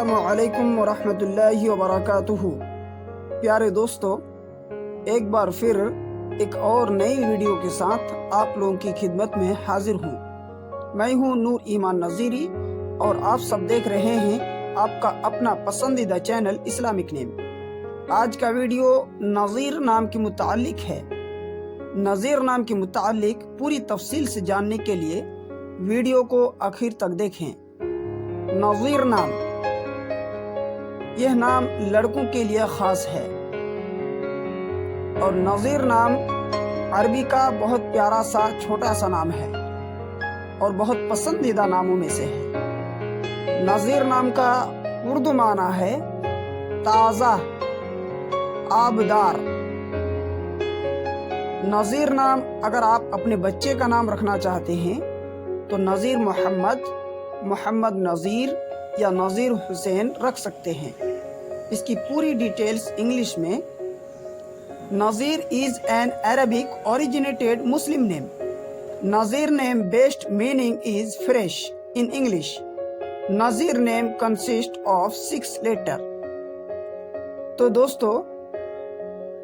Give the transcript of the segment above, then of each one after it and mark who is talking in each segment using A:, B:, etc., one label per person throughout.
A: अस्सलामु अलैकुम वरहमतुल्लाहि वबरकातुहू। प्यारे दोस्तों, एक बार फिर एक और नई वीडियो के साथ आप लोगों की खिदमत में हाजिर हूँ। मैं हूँ नूर ईमान नज़ीरी और आप सब देख रहे हैं आपका अपना पसंदीदा चैनल इस्लामिक नेम। आज का वीडियो नज़ीर नाम के मुताल्लिक है। नज़ीर नाम के मुताल्लिक पूरी तफसील से जानने के लिए वीडियो को आखिर तक देखें। नज़ीर नाम, यह नाम लड़कों के लिए ख़ास है और नज़ीर नाम अरबी का बहुत प्यारा सा छोटा सा नाम है और बहुत पसंदीदा नामों में से है। नज़ीर नाम का उर्दू माना है ताज़ा, आबदार। नज़ीर नाम अगर आप अपने बच्चे का नाम रखना चाहते हैं तो नज़ीर मोहम्मद, मोहम्मद नज़ीर या नज़ीर हुसैन रख सकते हैं। इसकी पूरी डिटेल्स इंग्लिश में। Nazir is an Arabic originated Muslim name. Nazir name best meaning is fresh in English. Nazir name consist of 6 letter. तो दोस्तों,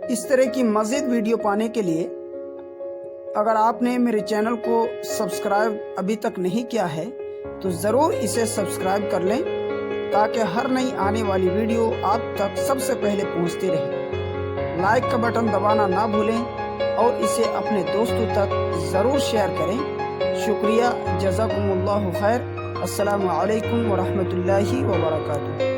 A: इस तरह की मज़ीद वीडियो पाने के लिए अगर आपने मेरे चैनल को सब्सक्राइब अभी तक नहीं किया है तो ज़रूर इसे सब्सक्राइब कर लें ताकि हर नई आने वाली वीडियो आप तक सबसे पहले पहुंचती रहे। लाइक का बटन दबाना ना भूलें और इसे अपने दोस्तों तक ज़रूर शेयर करें। शुक्रिया, जज़ाकुमुल्लाहु खैर। अस्सलामु अलैकुम वरहमतुल्लाहि वबरकातुहू।